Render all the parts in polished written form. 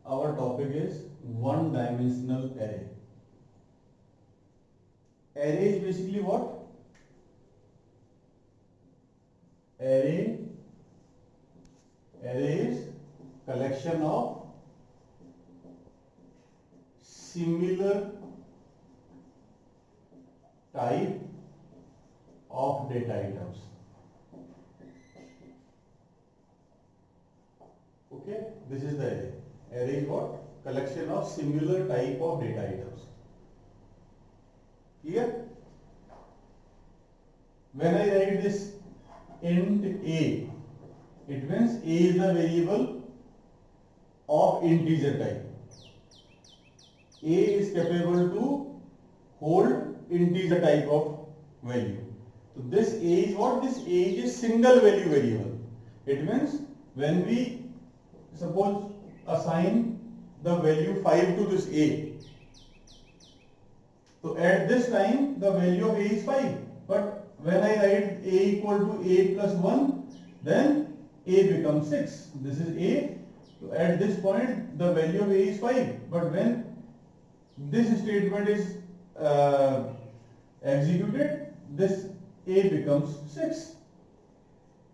our topic is one dimensional array. Array is basically what? Array is collection of similar type of data items. Okay, this is the array. Array is what? Collection of similar type of data items. Clear? When I write this int a, it means a is the variable of integer type. A is capable to hold integer type of value. So this a is what? This a is a single value variable. It means when we suppose assign the value 5 to this a, so at this time the value of a is 5. But when I write a equal to a plus 1, then a becomes 6. This is a. So at this point the value of a is 5. But when this statement is executed, this a becomes 6.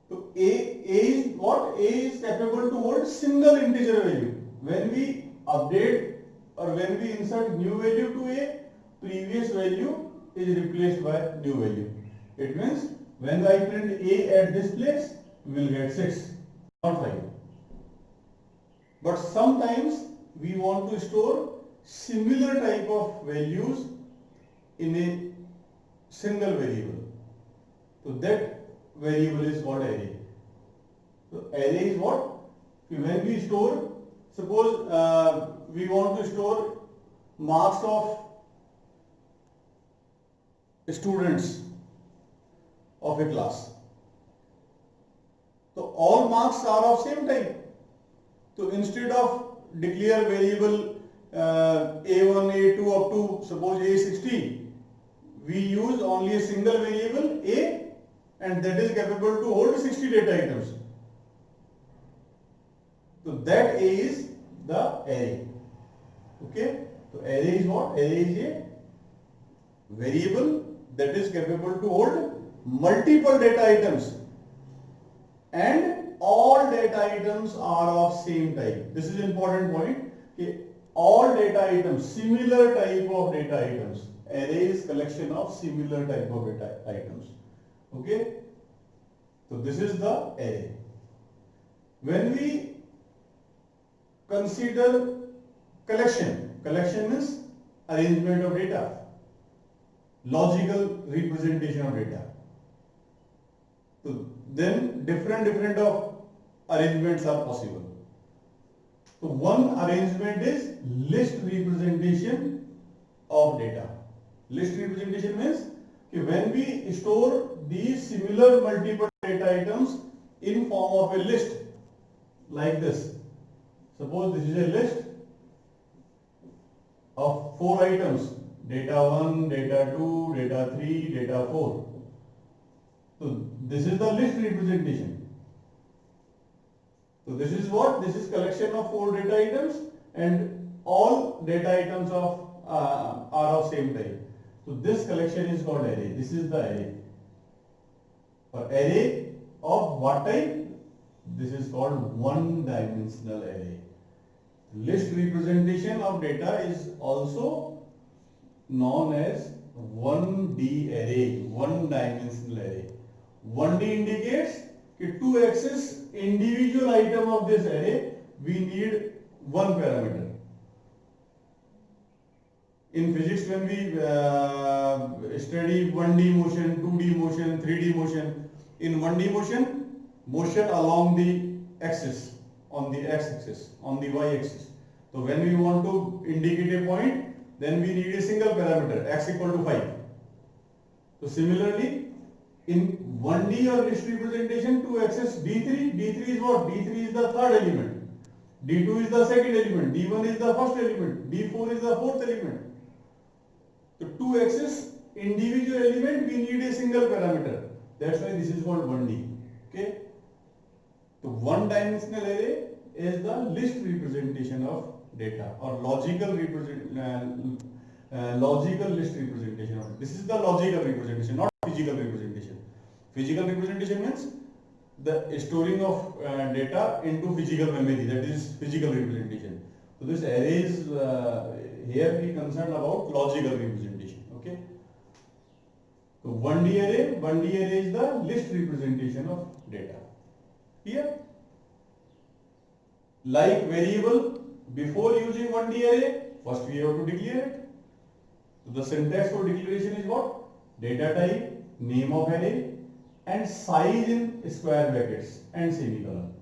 So a is what? A is capable to hold single integer value. When we update or when we insert new value to a, previous value is replaced by new value. It means when I print a at this place, we will get 6, not 5. But sometimes we want to store similar type of values in a single variable. So that variable is called array. So array is what? When we store, suppose we want to store marks of students of a class. So all marks are of same type. So instead of declare variable a1, a2 up to suppose a16, we use only a single variable a, and that is capable to hold 60 data items. So that a is the array. Okay. So array is what? Array is a variable that is capable to hold multiple data items, and all data items are of same type. This is an important point. Okay. All data items, similar type of data items. Array is collection of similar type of data items. Okay. So this is the array. When we consider collection means arrangement of data, logical representation of data. So then different of arrangements are possible. So one arrangement is list representation of data. List representation means when we store these similar multiple data items in form of a list like this. Suppose this is a list of 4 items: data 1, data 2, data 3, data 4. So this is the list representation. So this is what? This is collection of 4 data items, and all data items are of same type. So this collection is called array. This is the array. For array of what type? This is called one-dimensional array. List representation of data is also known as 1D array, one-dimensional array. 1D indicates that to access individual item of this array, we need one parameter. In physics, when we study 1D motion, 2D motion, 3D motion, in 1D motion along the axis, on the x-axis, on the y-axis. So when we want to indicate a point, then we need a single parameter, x equal to 5. So similarly, in 1D or list representation, to access D3 is what? D3 is the third element, D2 is the second element, D1 is the first element, D4 is the fourth element. So to access individual element, we need a single parameter. That's why this is called 1D. Okay. So one-dimensional array is the list representation of of data, or logical logical list representation of it. This is the logical representation, not physical representation. Physical representation means the storing of data into physical memory, that is physical representation. So this array is here we concerned about logical representation. Okay. So 1D array is the list representation of data. Here, like variable, before using 1D array, first we have to declare it. So the syntax for declaration is what? Data type, name of array, and size in square brackets and semicolon.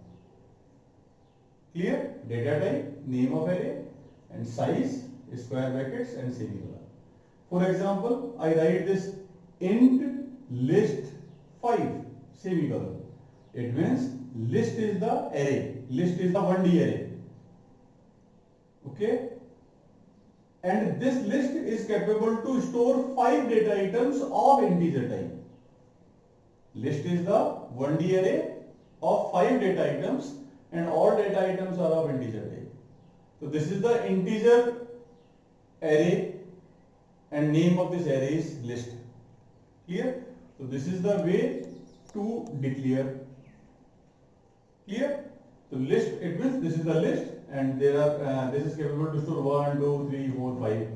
Clear? Data type, name of array, and size, square brackets and semicolon. For example, I write this int list 5 semicolon. It means list is the array. List is the 1D array. Okay? And this list is capable to store 5 data items of integer type. List is the 1D array of 5 data items, and all data items are of integer type. So this is the integer array, and name of this array is list. Clear? So this is the way to declare. Clear? So list, it means this is the list, and there are this is capable to store 1, 2, 3, 4, 5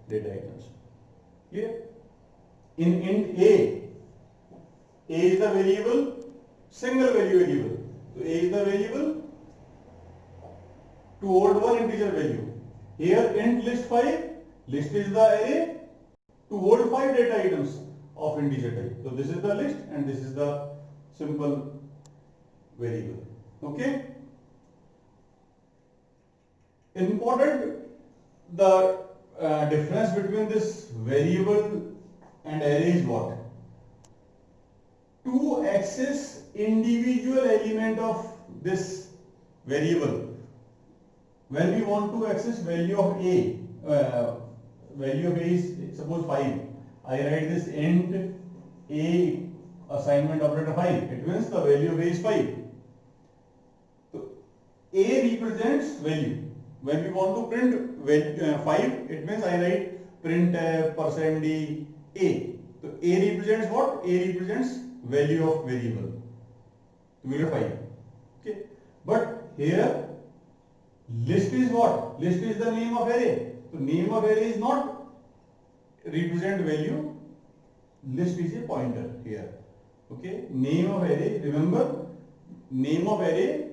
data items. Clear? In int A is the variable, single value variable. So A is the variable to hold one integer value. Here int list 5, list is the array to hold 5 data items of integer type. So this is the list and this is the simple variable. Okay? Important, the difference between this variable and array is what? To access individual element of this variable, when we want to access value of A, value of A is suppose 5. I write this int A assignment operator 5. It means the value of A is 5. So A represents value. When we want to print value, 5, it means I write print %d A. So A represents what? A represents value of variable. So we get 5. Okay. But here list is what? List is the name of array. So name of array is not represent value. List is a pointer here. Okay. Name of array. Remember, name of array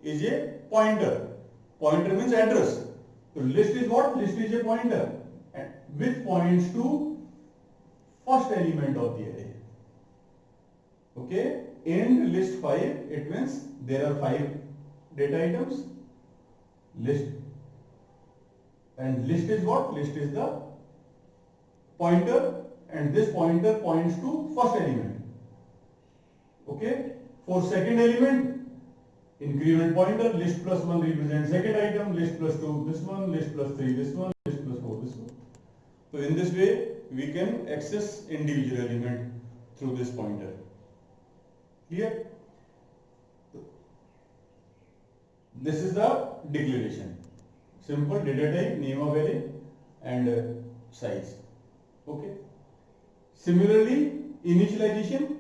is a pointer. Pointer means address. So list is what? List is a pointer, and which points to first element of the array. Okay. In list 5, it means there are 5 data items. List, and list is what? List is the pointer, and this pointer points to first element. Okay. For second element, increment pointer, list plus 1 represents second item, list plus 2 this one, list plus 3 this one, list plus 4 this one. So in this way we can access individual element through this pointer. Clear? This is the declaration. Simple data type, name of array, and size. Okay. Similarly, initialization,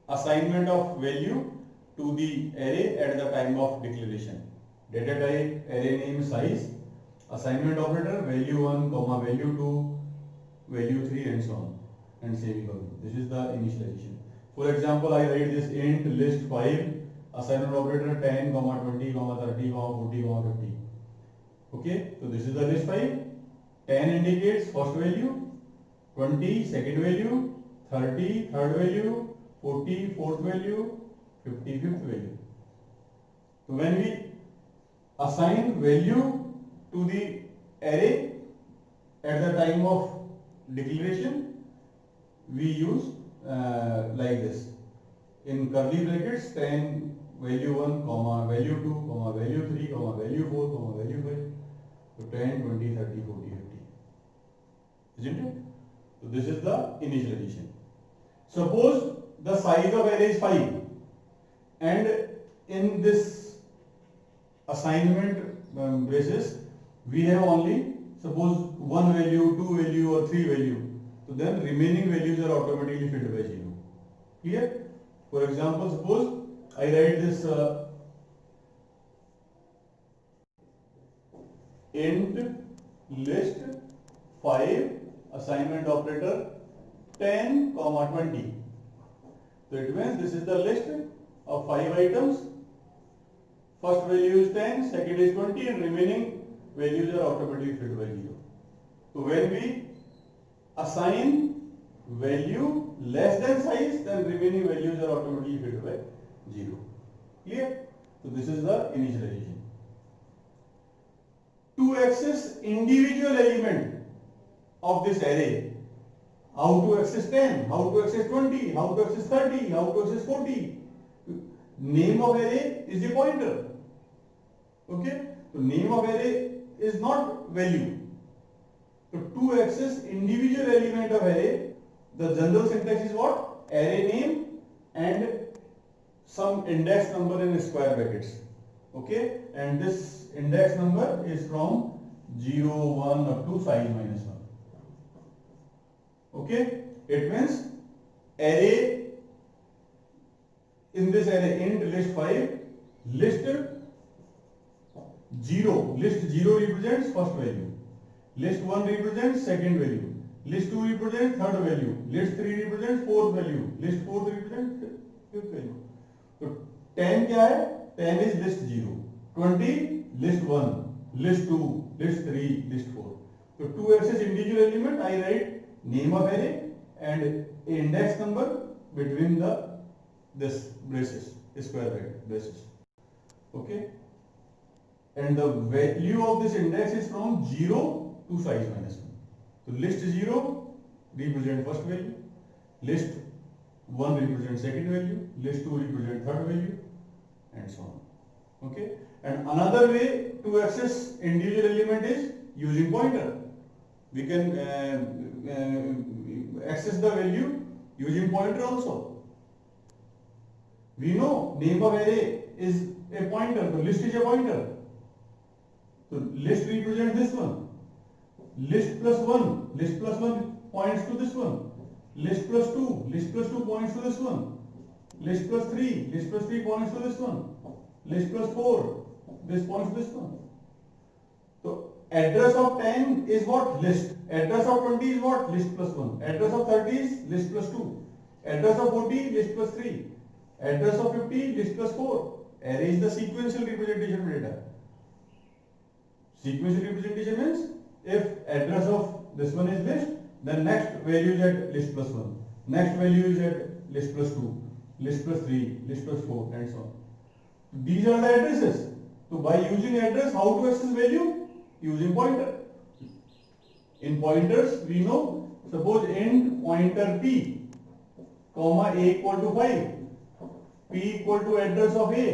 assignment of value to the array at the time of declaration. Data type, array name, size, assignment operator, value 1, comma, value 2, value 3, and so on, and semicolon. This is the initialization. For example, I write this int list 5, assignment operator 10, 20, 30, 40, 50. Okay, so this is the list 5. 10 indicates first value, 20 second value, 30 third value, 40 fourth value, 50 fifth value. So when we assign value to the array at the time of declaration, we use like this. In curly brackets, 10 value 1, comma, value 2, comma, value 3, comma, value 4, comma, value 5. So 10, 20, 30, 40, 50. Isn't it? So this is the initialization. Suppose the size of array is 5, and in this assignment braces, we have only suppose one value, two value or three value. So then remaining values are automatically filled by 0. Clear? For example, suppose I write this int list 5 assignment operator 10, 20. So it means this is the list of 5 items. First value is 10, second is 20, and remaining values are automatically filled by 0. So when we assign value less than size, then remaining values are automatically filled by 0. Clear? So this is the initialization. To access individual element of this array, how to access 10, how to access 20, how to access 30, how to access 40. Name of array is a pointer. Okay? So name of array is not value. So to access individual element of array, the general syntax is what? Array name and some index number in square brackets. Okay? And this index number is from 0, 1 up to size -1. Okay? It means array, in this array int list 5, list 0 represents first value, list 1 represents second value, list 2 represents third value, list 3 represents fourth value, list 4 represents fifth value. So 10 क्या है? 10 is list 0, 20 list 1, list 2, list 3, list 4. So to access individual element, I write name of array and index number between this braces, square braces. Okay? And the value of this index is from 0 to size -1. So list 0 represent first value, list 1 represent second value, list 2 represent third value, and so on. Okay? And another way to access individual element is using pointer. We can access the value using pointer also. We know name of array is a pointer, so list is a pointer. So list represents this one. List plus 1 points to this one. List plus 2 points to this one. List plus 3 points to this one. List plus 4, this points to this one. So address of 10 is what? List. Address of 20 is what? List plus 1. Address of 30 is list plus 2. Address of 40, list plus 3. Address of 50, list plus 4. Array is the sequential representation of data. Sequential representation means if address of this one is list, then next value is at list plus 1. Next value is at list plus 2, list plus 3, list plus 4, and so on. These are the addresses. So by using address, how to access value? Using pointer. In pointers, we know, suppose int pointer p, comma a equal to 5, p equal to address of a.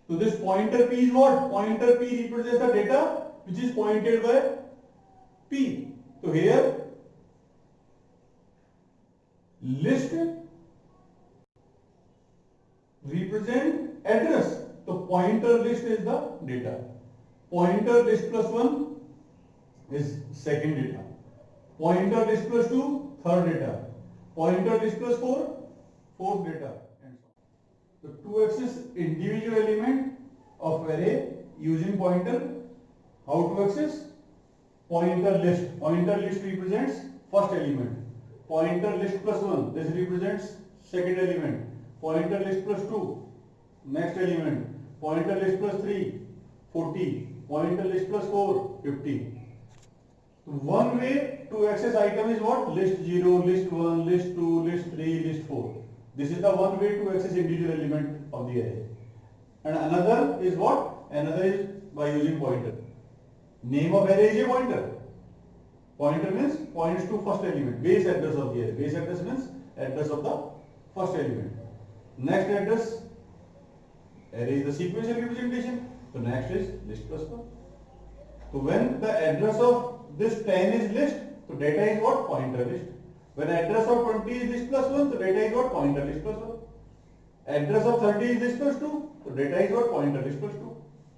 So this pointer p is what? Pointer p represents the data which is pointed by p. So here list represent address. So pointer list is the data. Pointer list plus 1 is second data. Pointer list plus 2, third data. Pointer list plus 4, fourth data, and so on. So to access individual element of array using pointer, how to access? Pointer list. Pointer list represents first element. Pointer list plus 1, this represents second element. Pointer list plus 2, next element. Pointer list plus 3, 40. Pointer list plus 4, 50. One way to access item is what? List 0, list 1, list 2, list 3, list 4. This is the one way to access individual element of the array. And another is what? Another is by using pointer. Name of array is a pointer. Pointer means points to first element, base address of the array. Base address means address of the first element. Next address, array is the sequential representation. So next is list plus 1. So when the address of this 10 is list, so data is what? Pointer list. When address of 20 is list plus 1, so data is what? Pointer list plus 1. Address of 30 is list plus 2, so data is what? Pointer list plus 2.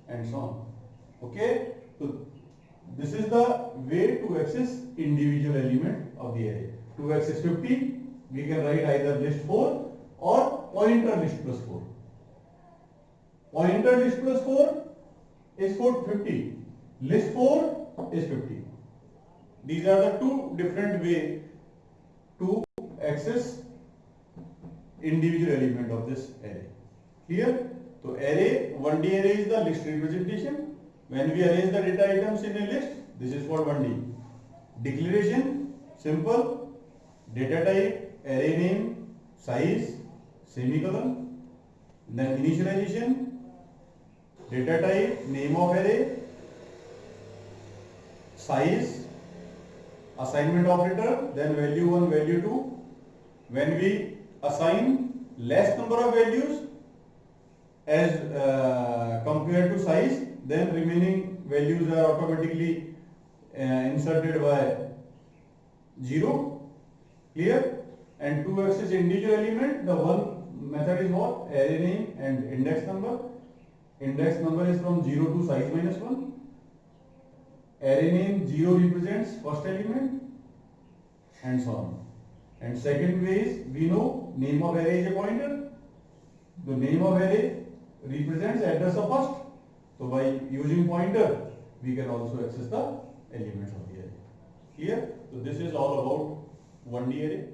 and so on. Okay, so this is the way to access individual element of the array. To access 50, we can write either list 4 or pointer list plus 4. Pointer list plus 4 is for 50. List 4 is 50. These are the two different ways to access individual element of this array. Clear? So array, 1D array is the list representation. When we arrange the data items in a list, this is for 1D. Declaration, simple. Data type, array name, size, semicolon. Then initialization, data type, name of array, size, assignment operator, then value 1, value 2. When we assign less number of values as compared to size, then remaining values are automatically inserted by 0. Clear? And to access individual element, the one method is what? Array name and index number. Index number is from 0 to size minus 1. Array name 0 represents first element and so on. And second way is, we know name of array is a pointer. The name of array represents address of first. So by using pointer, we can also access the elements of the array. Clear? So this is all about 1D array.